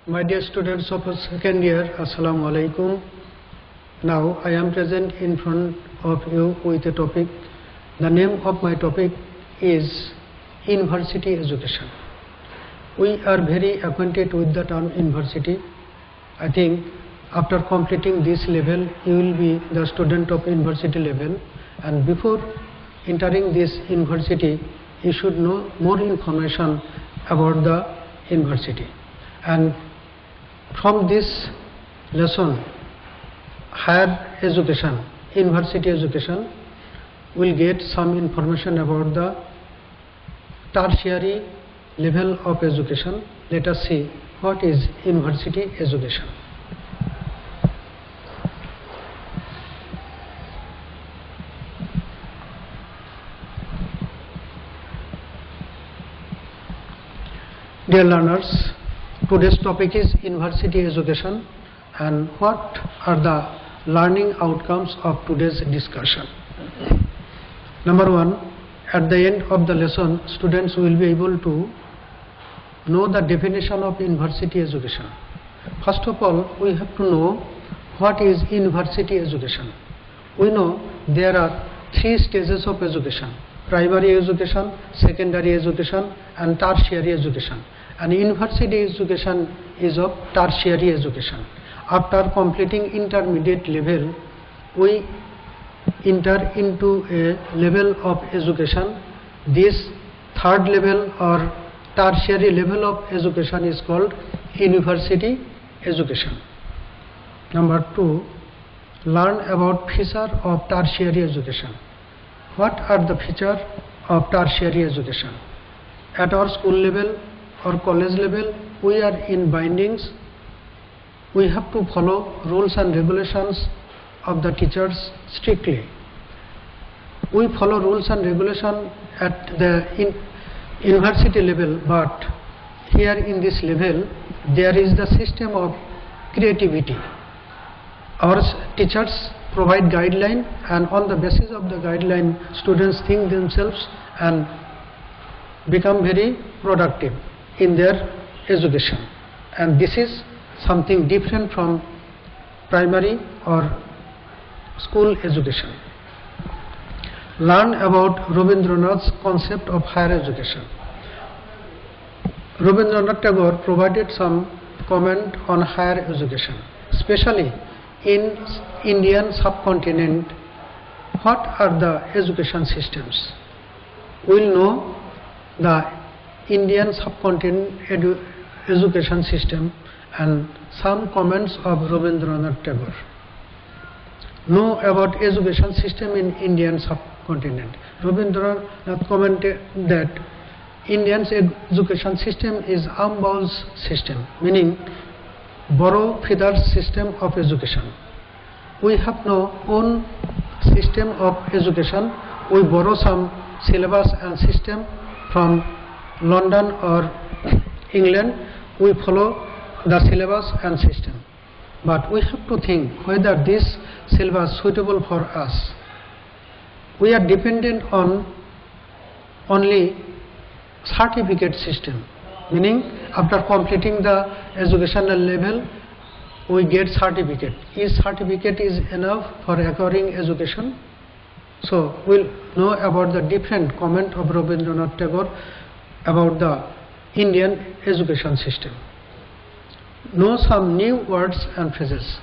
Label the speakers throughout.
Speaker 1: My dear students of second year, Assalamu alaikum. Now I am present in front of you with a topic. The name of my topic is University Education. We are very acquainted with the term university. I think after completing this level, you will be the student of university level, and before entering this university, you should know more information about the university. And from this lesson, higher education, university education, will get some information about the tertiary level of education. Let us see what is university education. Dear learners, today's topic is university education and what are the learning outcomes of today's discussion. Number one, at the end of the lesson, students will be able to know the definition of university education. First of all, we have to know what is university education. We know there are three stages of education: primary education, secondary education, and tertiary education. And university education is of tertiary education. After completing intermediate level, we enter into a level of education. This third level or tertiary level of education is called university education. Number two, learn about feature of tertiary education. What are the features of tertiary education? At our school level or college level, we are in bindings. We have to follow rules and regulations of the teachers strictly. We follow rules and regulations at the university level, but here in this level there is the system of creativity. Our teachers provide guideline, and on the basis of the guideline, students think themselves and become very productive in their education. And this is something different from primary or school education. Learn about Rabindranath's concept of higher education. Rabindranath Tagore provided some comment on higher education, especially in Indian subcontinent. What are the education systems? We will know the Indian subcontinent education system and some comments of Rabindranath Tagore. Know about education system in Indian subcontinent. Rabindranath commented that Indian education system is Ambals system, meaning borrow feathers system of education. We have no own system of education. We borrow some syllabus and system from London or England. We follow the syllabus and system, but we have to think whether this syllabus is suitable for us. We are dependent on only certificate system, meaning after completing the educational level we get certificate. Is certificate is enough for acquiring education? So we'll know about the different comment of Rabindranath Tagore about the Indian education system. Know some new words and phrases.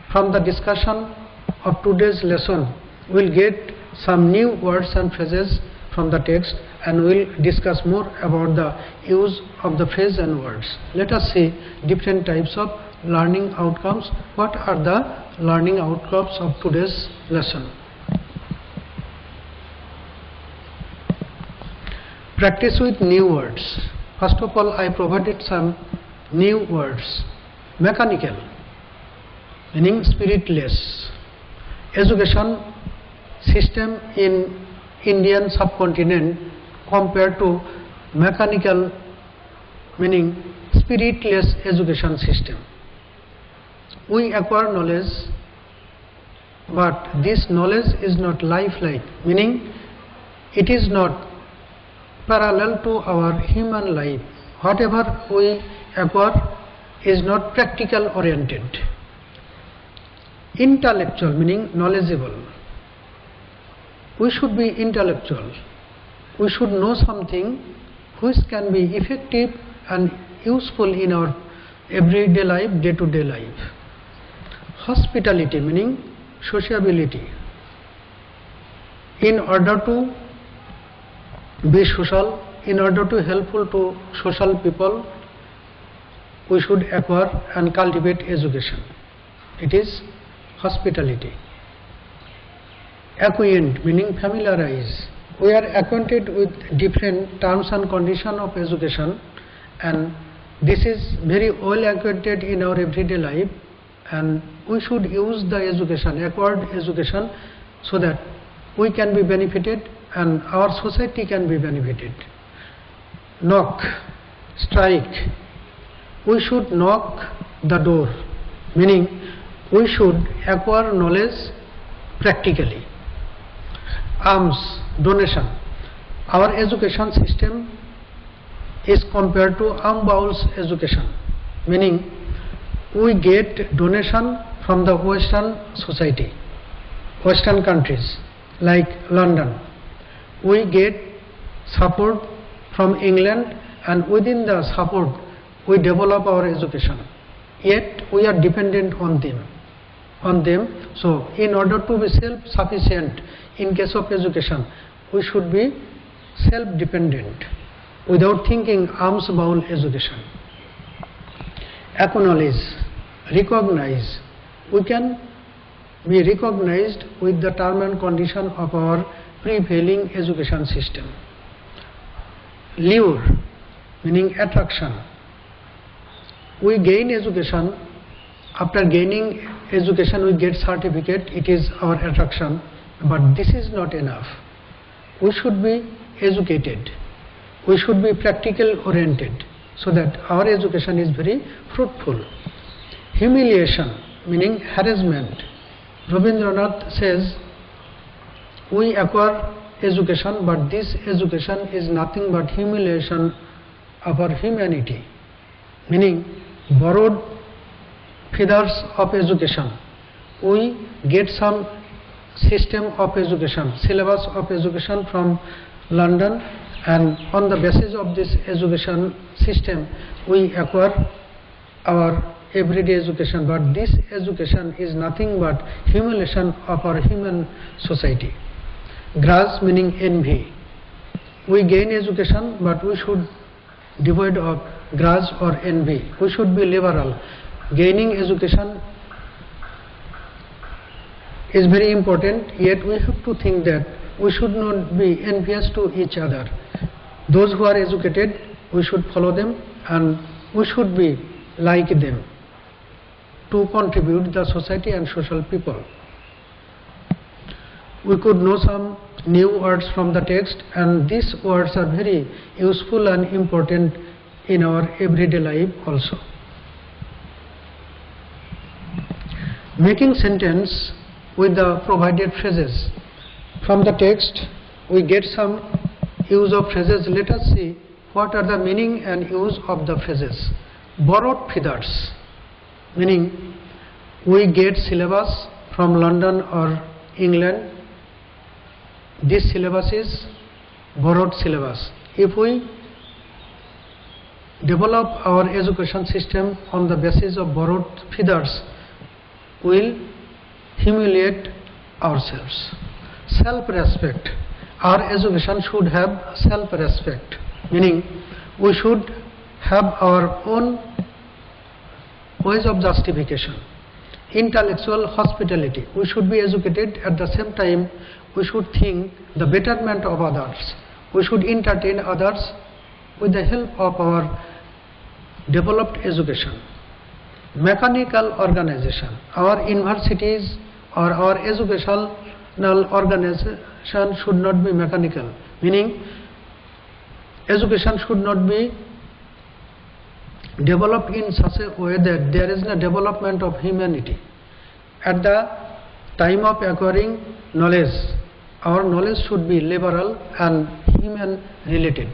Speaker 1: From the discussion of today's lesson, we'll get some new words and phrases from the text, and we'll discuss more about the use of the phrase and words. Let us see different types of learning outcomes. What are the learning outcomes of today's lesson? Practice with new words. First of all, I provided some new words. Mechanical, meaning spiritless. Education system in Indian subcontinent compared to mechanical, meaning spiritless education system. We acquire knowledge, but this knowledge is not lifelike, meaning it is not parallel to our human life. Whatever we acquire is not practical oriented. Intellectual meaning knowledgeable. We should be intellectual. We should know something which can be effective and useful in our everyday life, day-to-day life. Hospitality meaning sociability. In order to be social, in order to helpful to social people, we should acquire and cultivate education. It is hospitality. Acquaint meaning familiarize. We are acquainted with different terms and conditions of education, and this is very well acquainted in our everyday life, and we should use the education, acquired education, so that we can be benefited and our society can be benefited. Knock, strike. We should knock the door, meaning we should acquire knowledge practically. Alms, donation. Our education system is compared to alms education, meaning we get donation from the Western society, Western countries like London. We get support from England, and within the support we develop our education. Yet we are dependent on them. So in order to be self-sufficient in case of education, we should be self-dependent without thinking alms-bound education. Acknowledge, recognize. We can be recognized with the term and condition of our prevailing education system. Lure meaning attraction. We gain education. After gaining education we get certificate. It is our attraction, but this is not enough. We should be educated. We should be practical oriented, so that our education is very fruitful. Humiliation meaning harassment. Rabindranath says we acquire education, but this education is nothing but humiliation of our humanity, meaning borrowed feathers of education. We get some system of education, syllabus of education from London, and on the basis of this education system we acquire our everyday education, but this education is nothing but humiliation of our human society. Grudge meaning envy. We gain education, but we should devoid of grudge or envy. We should be liberal. Gaining education is very important, yet we have to think that we should not be envious to each other. Those who are educated, we should follow them, and we should be like them to contribute the society and social people. We could know some new words from the text, and these words are very useful and important in our everyday life also. Making sentence with the provided phrases. From the text we get some use of phrases. Let us see what are the meaning and use of the phrases. Borrowed feathers meaning we get syllabus from London or England. This syllabus is borrowed syllabus. If we develop our education system on the basis of borrowed feathers, we will humiliate ourselves. Self-respect. Our education should have self-respect, meaning we should have our own ways of justification. Intellectual hospitality. We should be educated, at the same time we should think the betterment of others. We should entertain others with the help of our developed education. Mechanical organization. Our universities or our educational organization should not be mechanical, meaning education should not be developed in such a way that there is no development of humanity. At the time of acquiring knowledge, our knowledge should be liberal and human related.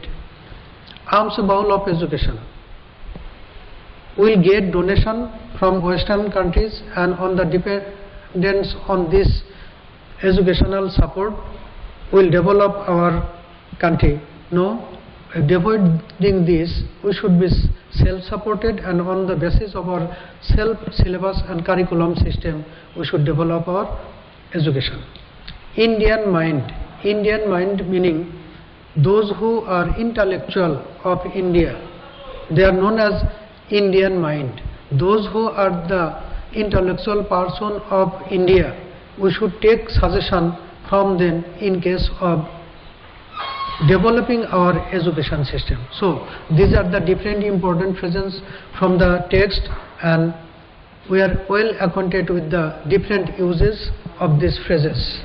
Speaker 1: Alms bowl of education. will get donation from Western countries, and on the dependence on this educational support will develop our country. No, avoiding this, we should be self-supported, and on the basis of our self-syllabus and curriculum system, we should develop our education. Indian mind meaning those who are intellectual of India, they are known as Indian mind. Those who are the intellectual person of India, we should take suggestion from them in case of developing our education system. So these are the different important phrases from the text, and we are well acquainted with the different uses of these phrases.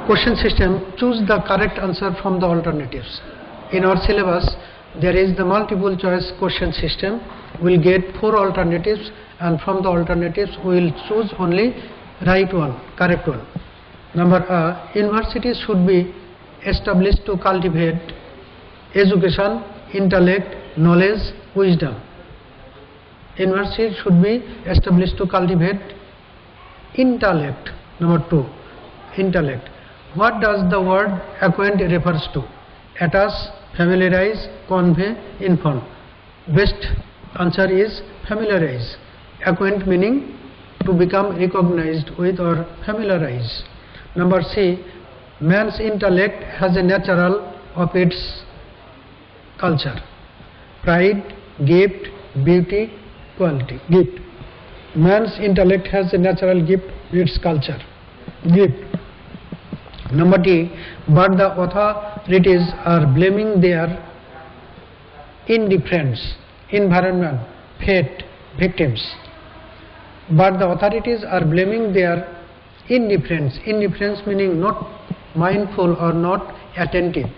Speaker 1: Question system: choose the correct answer from the alternatives. In our syllabus there is the multiple choice question system. We will get 4 alternatives, and from the alternatives we will choose only right one, correct one. Number A, universities should be established to cultivate education, intellect, knowledge, wisdom. Universities should be established to cultivate intellect. Number 2, intellect. What does the word acquaint refers to? Attach, familiarize, convey, inform. Best answer is familiarize. Acquaint meaning to become recognized with or familiarize. Number C, man's intellect has a natural of its culture. Pride, gift, beauty, quality. Gift. Man's intellect has a natural gift, its culture. Gift. Number D, but the authorities are blaming their indifference, environment, fate, victims. But the authorities are blaming their indifference. Indifference meaning not mindful or not attentive,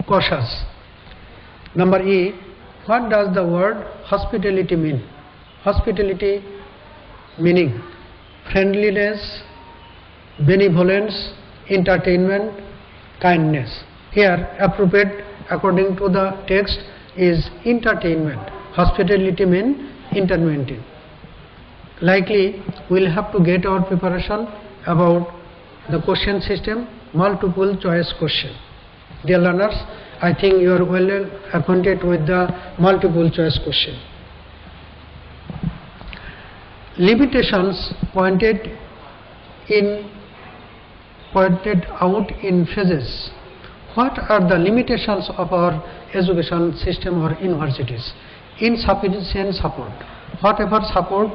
Speaker 1: cautious. Number E, what does the word hospitality mean? Hospitality meaning friendliness, benevolence, entertainment, kindness. Here appropriate according to the text is entertainment. Hospitality means entertainment. Likely we will have to get our preparation about the question system, multiple choice question. Dear learners, I think you are well acquainted with the multiple choice question. Limitations pointed out in phrases. What are the limitations of our education system or universities? Insufficient support. Whatever support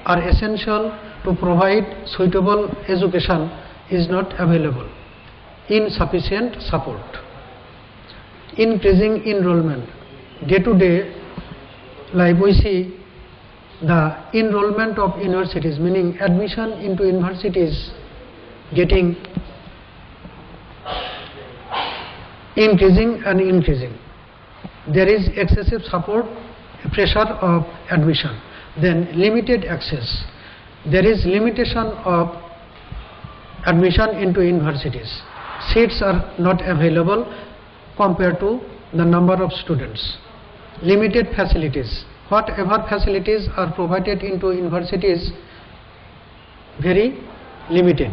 Speaker 1: are essential to provide suitable education is not available. Insufficient support. Increasing enrollment. Day to day life we see the enrollment of universities, meaning admission into universities getting increasing and increasing. There is excessive support, pressure of admission. Then limited access. There is limitation of admission into universities. Seats are not available compared to the number of students. Limited facilities. Whatever facilities are provided into universities, very limited.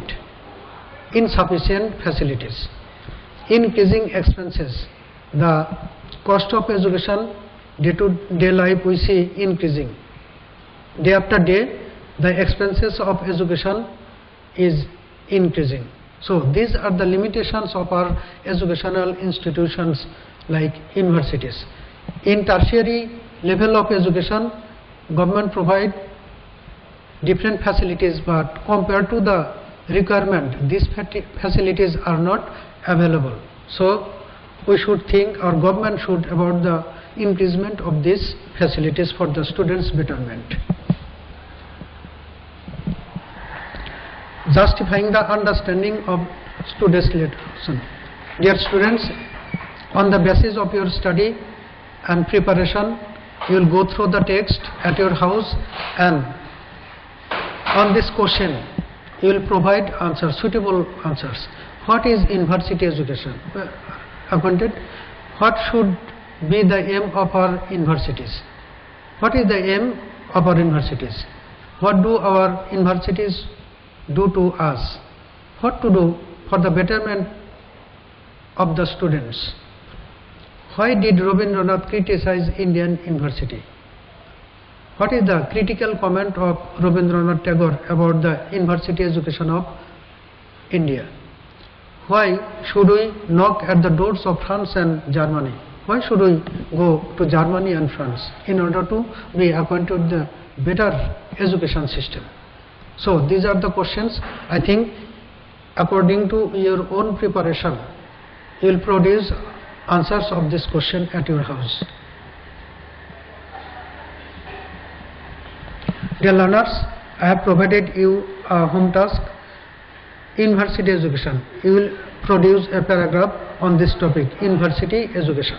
Speaker 1: Insufficient facilities. Increasing expenses. The cost of education day to day life we see increasing. Day after day the expenses of education is increasing. So these are the limitations of our educational institutions like universities. In tertiary level of education, government provide different facilities, but compared to the requirement, these facilities are not available. So we should think, or government should, about the increasement of these facilities for the students' betterment. Justifying the understanding of students' lesson. Dear students, on the basis of your study and preparation, you will go through the text at your house, and on this question you will provide answers, suitable answers. What is university education? Acquainted? what should be the aim of our universities? What is the aim of our universities? What do our universities do to us? What to do for the betterment of the students? Why did Rabindranath criticize Indian university? What is the critical comment of Rabindranath Tagore about the university education of India? Why should we knock at the doors of France and Germany? Why should we go to Germany and France in order to be acquainted with the better education system? So these are the questions. I think according to your own preparation, you will produce answers of this question at your house. Dear learners, I have provided you a home task, university education. You will produce a paragraph on this topic, university education.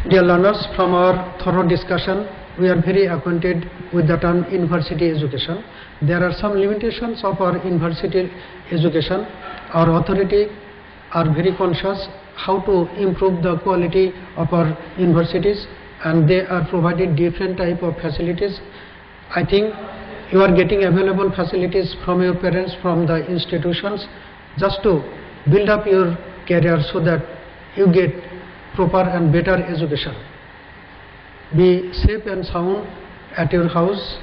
Speaker 1: Dear learners, from our thorough discussion, we are very acquainted with the term university education. There are some limitations of our university education. Our authority are very conscious how to improve the quality of our universities, and they are provided different type of facilities. I think you are getting available facilities from your parents, from the institutions, just to build up your career so that you get proper and better education. Be safe and sound at your house,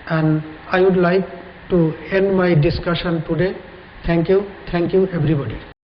Speaker 1: and I would like to end my discussion today. Thank you everybody.